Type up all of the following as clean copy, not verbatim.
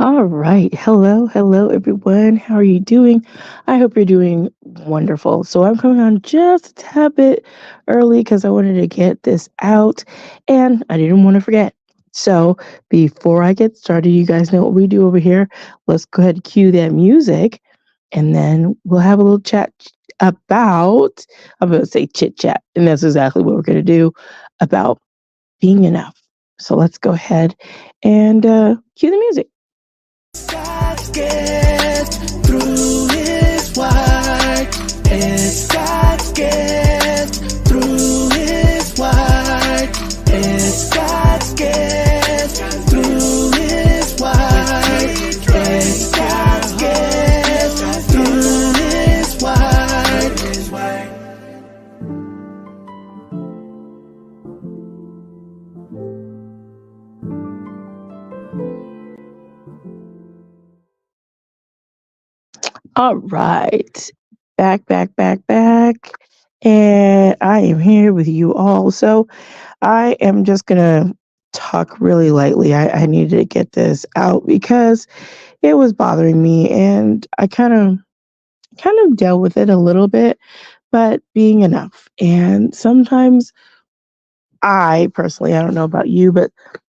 All right. Hello, hello, everyone. How are you doing? I hope you're doing wonderful. So, I'm coming on just a tad bit early because I wanted to get this out and I didn't want to forget. So, before I get started, you guys know what we do over here. Let's go ahead and cue that music and then we'll have a little chat about, I'm going to say chit chat. And that's exactly what we're going to do about being enough. So, let's go ahead and cue the music. God's gift through His word. It's God's gift through His word. It's God's gift through His word. It's God's gift through His word. All right. Back. And I am here with you all. So I am just going to talk really lightly. I needed to get this out because it was bothering me and I kind of dealt with it a little bit, but being enough. And sometimes I personally, I don't know about you, but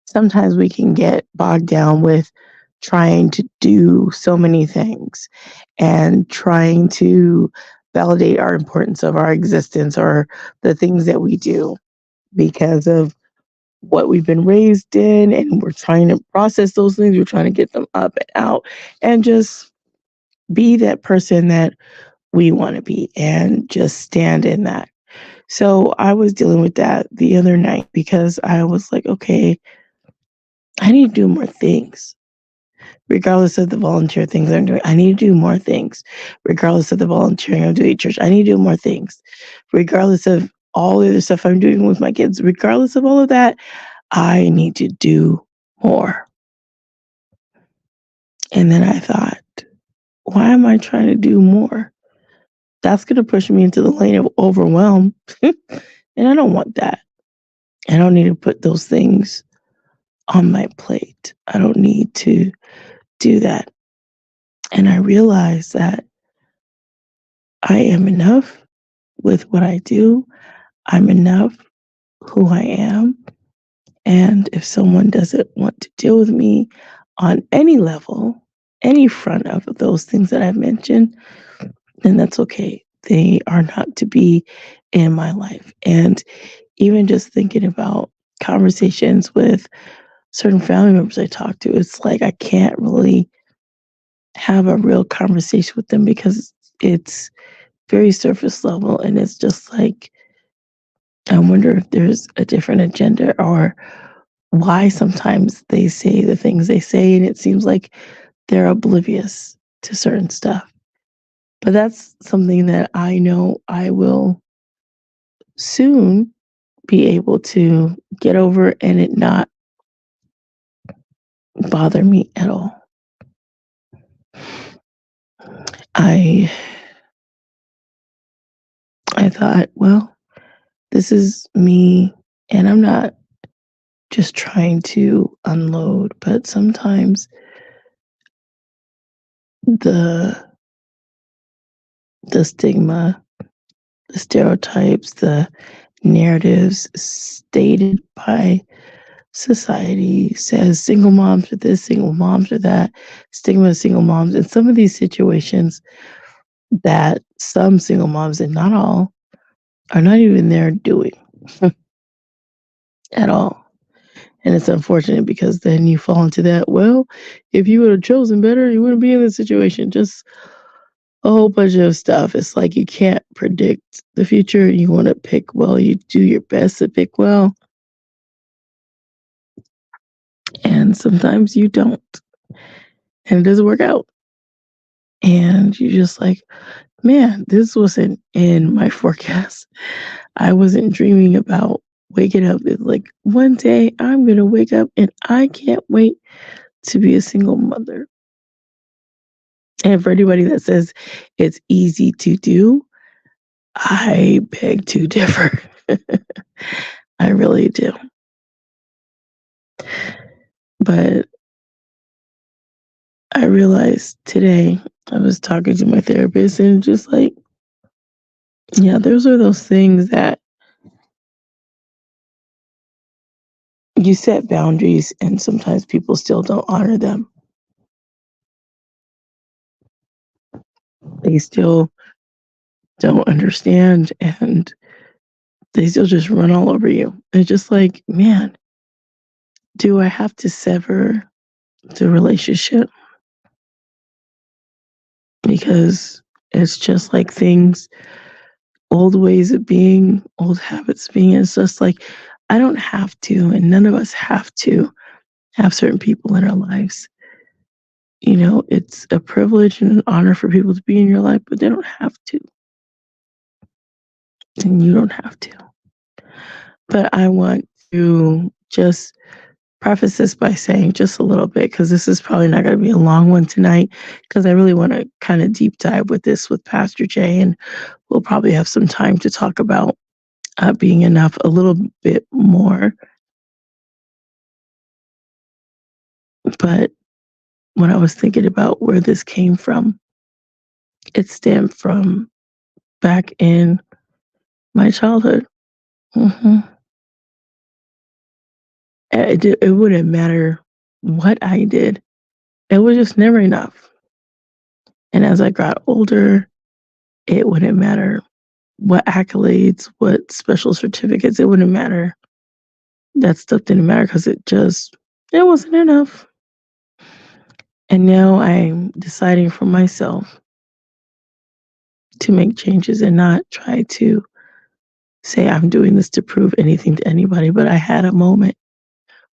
sometimes we can get bogged down with trying to do so many things and trying to validate our importance of our existence or the things that we do because of what we've been raised in, and we're trying to process those things, we're trying to get them up and out and just be that person that we want to be and just stand in that. So I was dealing with that the other night because I was like, okay, I need to do more things. Regardless of the volunteer things I'm doing, I need to do more things. Regardless of the volunteering I'm doing at church, I need to do more things. Regardless of all the other stuff I'm doing with my kids, regardless of all of that, I need to do more. And then I thought, why am I trying to do more? That's going to push me into the lane of overwhelm. And I don't want that. I don't need to put those things on my plate. I don't need to do that. And I realized that I am enough with what I do. I'm enough who I am. And if someone doesn't want to deal with me on any level, any front of those things that I've mentioned, then that's okay. They are not to be in my life. And even just thinking about conversations with certain family members I talk to, it's like I can't really have a real conversation with them because it's very surface level and it's just like I wonder if there's a different agenda or why sometimes they say the things they say and it seems like they're oblivious to certain stuff. But that's something that I know I will soon be able to get over and it not bother me at all. I I thought, well, this is me and I'm not just trying to unload, but sometimes the the stigma, the stereotypes, the narratives stated by society says single moms are this, single moms are that, stigma of single moms. And some of these situations that some single moms, and not all, are not even there doing at all. And it's unfortunate because then you fall into that, well, if you would have chosen better, you wouldn't be in this situation. Just a whole bunch of stuff. It's like you can't predict the future. You want to pick well, you do your best to pick well, and sometimes you don't, and it doesn't work out. And you're just like, man, this wasn't in my forecast. I wasn't dreaming about waking up. It's like one day I'm going to wake up and I can't wait to be a single mother. And for anybody that says it's easy to do, I beg to differ. I really do. But I realized today I was talking to my therapist and just like, yeah, those are those things that you set boundaries and sometimes people still don't honor them. They still don't understand and they still just run all over you. It's just like, man, do I have to sever the relationship? Because it's just like things, old ways of being, old habits being. It's just like, I don't have to, and none of us have to have certain people in our lives. It's a privilege and an honor for people to be in your life, but they don't have to, and you don't have to. But I want to just preface this by saying just a little bit, because this is probably not going to be a long one tonight, because I really want to kind of deep dive with this with Pastor Jay, and we'll probably have some time to talk about being enough a little bit more. But when I was thinking about where this came from, it stemmed from back in my childhood. hmm it wouldn't matter what I did. It was just never enough. And as I got older, it wouldn't matter what accolades, what special certificates, it wouldn't matter. That stuff didn't matter because it wasn't enough. And now I'm deciding for myself to make changes and not try to say I'm doing this to prove anything to anybody. But I had a moment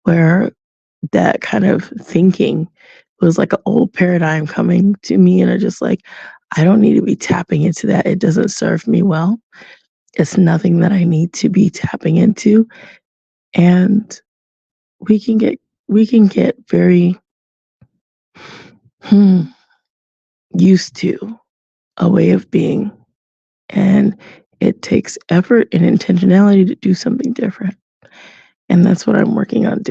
where that kind of thinking was like an old paradigm coming to me. And I just like, I don't need to be tapping into that. It doesn't serve me well. It's nothing that I need to be tapping into. And we can get we can get very hmm, used to a way of being. And it takes effort and intentionality to do something different. And that's what I'm working on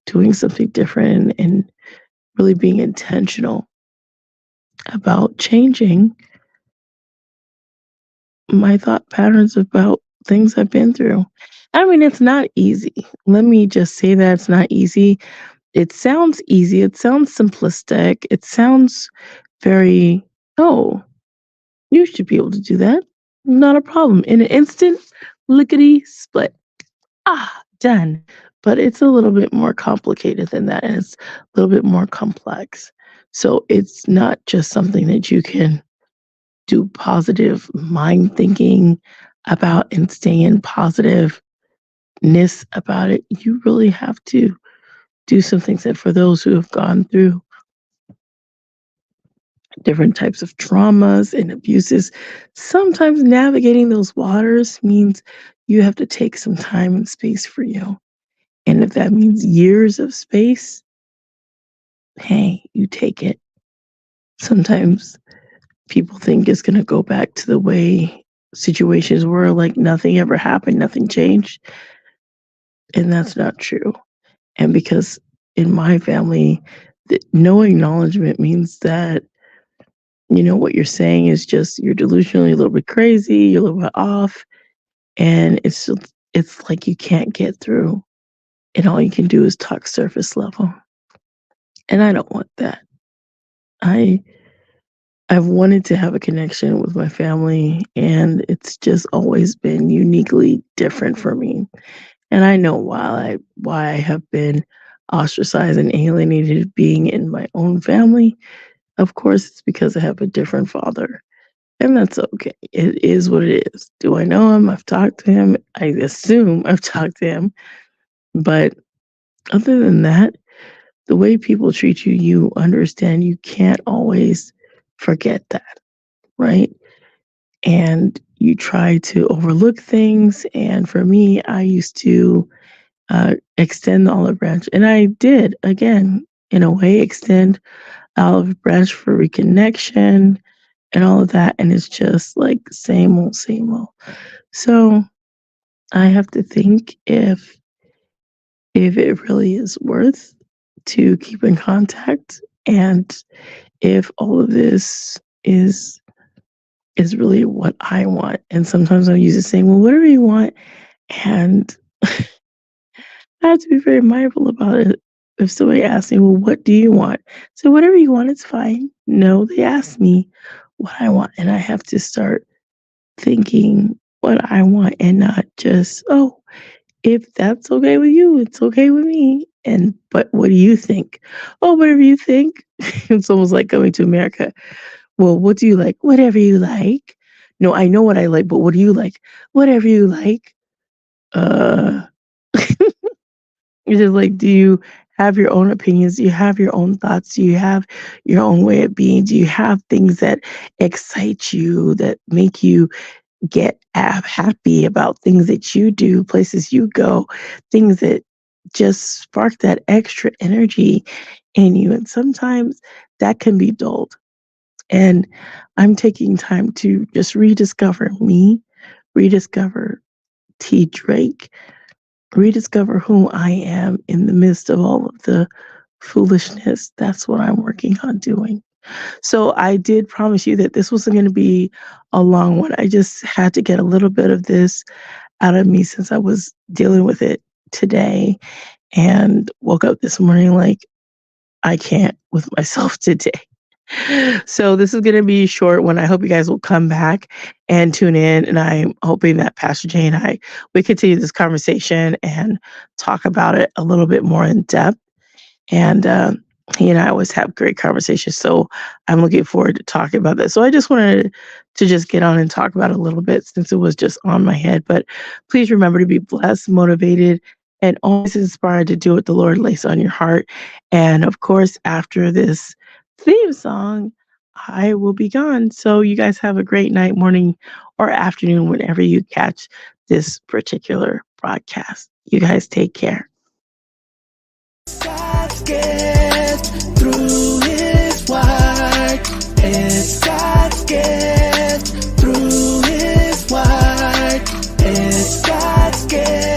doing something different and really being intentional about changing my thought patterns about things I've been through. I mean, it's not easy. Let me just say that it's not easy. It sounds easy. It sounds simplistic. It sounds very, oh, you should be able to do that. Not a problem. In an instant, lickety split. Ah, done. But it's a little bit more complicated than that, and it's a little bit more complex. So it's not just something that you can do positive mind thinking about and stay in positiveness about it. You really have to do some things that for those who have gone through different types of traumas and abuses, sometimes navigating those waters means you have to take some time and space for you. And if that means years of space, hey, you take it. Sometimes people think it's going to go back to the way situations were, like nothing ever happened, nothing changed. And that's not true. And because in my family, no acknowledgement means that, what you're saying is just you're delusionally a little bit crazy, you're a little bit off. And it's like you can't get through. And all you can do is talk surface level. And I don't want that. I I've wanted to have a connection with my family, and it's just always been uniquely different for me. And I know why I have been ostracized and alienated being in my own family. Of course, it's because I have a different father, and that's okay. It is what it is. Do I know him? I've talked to him. I assume I've talked to him. But other than that, the way people treat you, you understand you can't always forget that, right? And you try to overlook things. And for me, I used to extend the olive branch. And I did, again, in a way, extend olive branch for reconnection and all of that. And it's just like same old, same old. So I have to think if it really is worth to keep in contact And if all of this is really what I want, and sometimes I'm used to saying, well, whatever you want, and I have to be very mindful about it. If somebody asks me, well, what do you want? So whatever you want, it's fine. No, they ask me what I want, and I have to start thinking what I want and not just, oh, if that's okay with you, it's okay with me. And but what do you think? Oh, whatever you think. It's almost like coming to America. Well, what do you like? Whatever you like. No, I know what I like, but what do you like? Whatever you like. Uh It's just like, do you have your own opinions? Do you have your own thoughts? Do you have your own way of being? Do you have things that excite you, that make you get happy about things that you do, places you go, things that just spark that extra energy in you? And sometimes that can be dulled. And I'm taking time to just rediscover me, rediscover T. Drake, rediscover who I am in the midst of all of the foolishness. That's what I'm working on doing. So I did promise you that this wasn't going to be a long one. I just had to get a little bit of this out of me since I was dealing with it today and woke up this morning like I can't with myself today. So this is going to be a short one. I hope you guys will come back and tune in. And I'm hoping that Pastor Jay and we continue this conversation and talk about it a little bit more in depth. And he and I always have great conversations. So I'm looking forward to talking about that. So I just wanted to just get on and talk about it a little bit since it was just on my head. But please remember to be blessed, motivated, and always inspired to do what the Lord lays on your heart. And of course, after this theme song, I will be gone. So you guys have a great night, morning, or afternoon whenever you catch this particular broadcast. You guys take care. God's gift through His word. It's God's gift through His word. It's God's gift.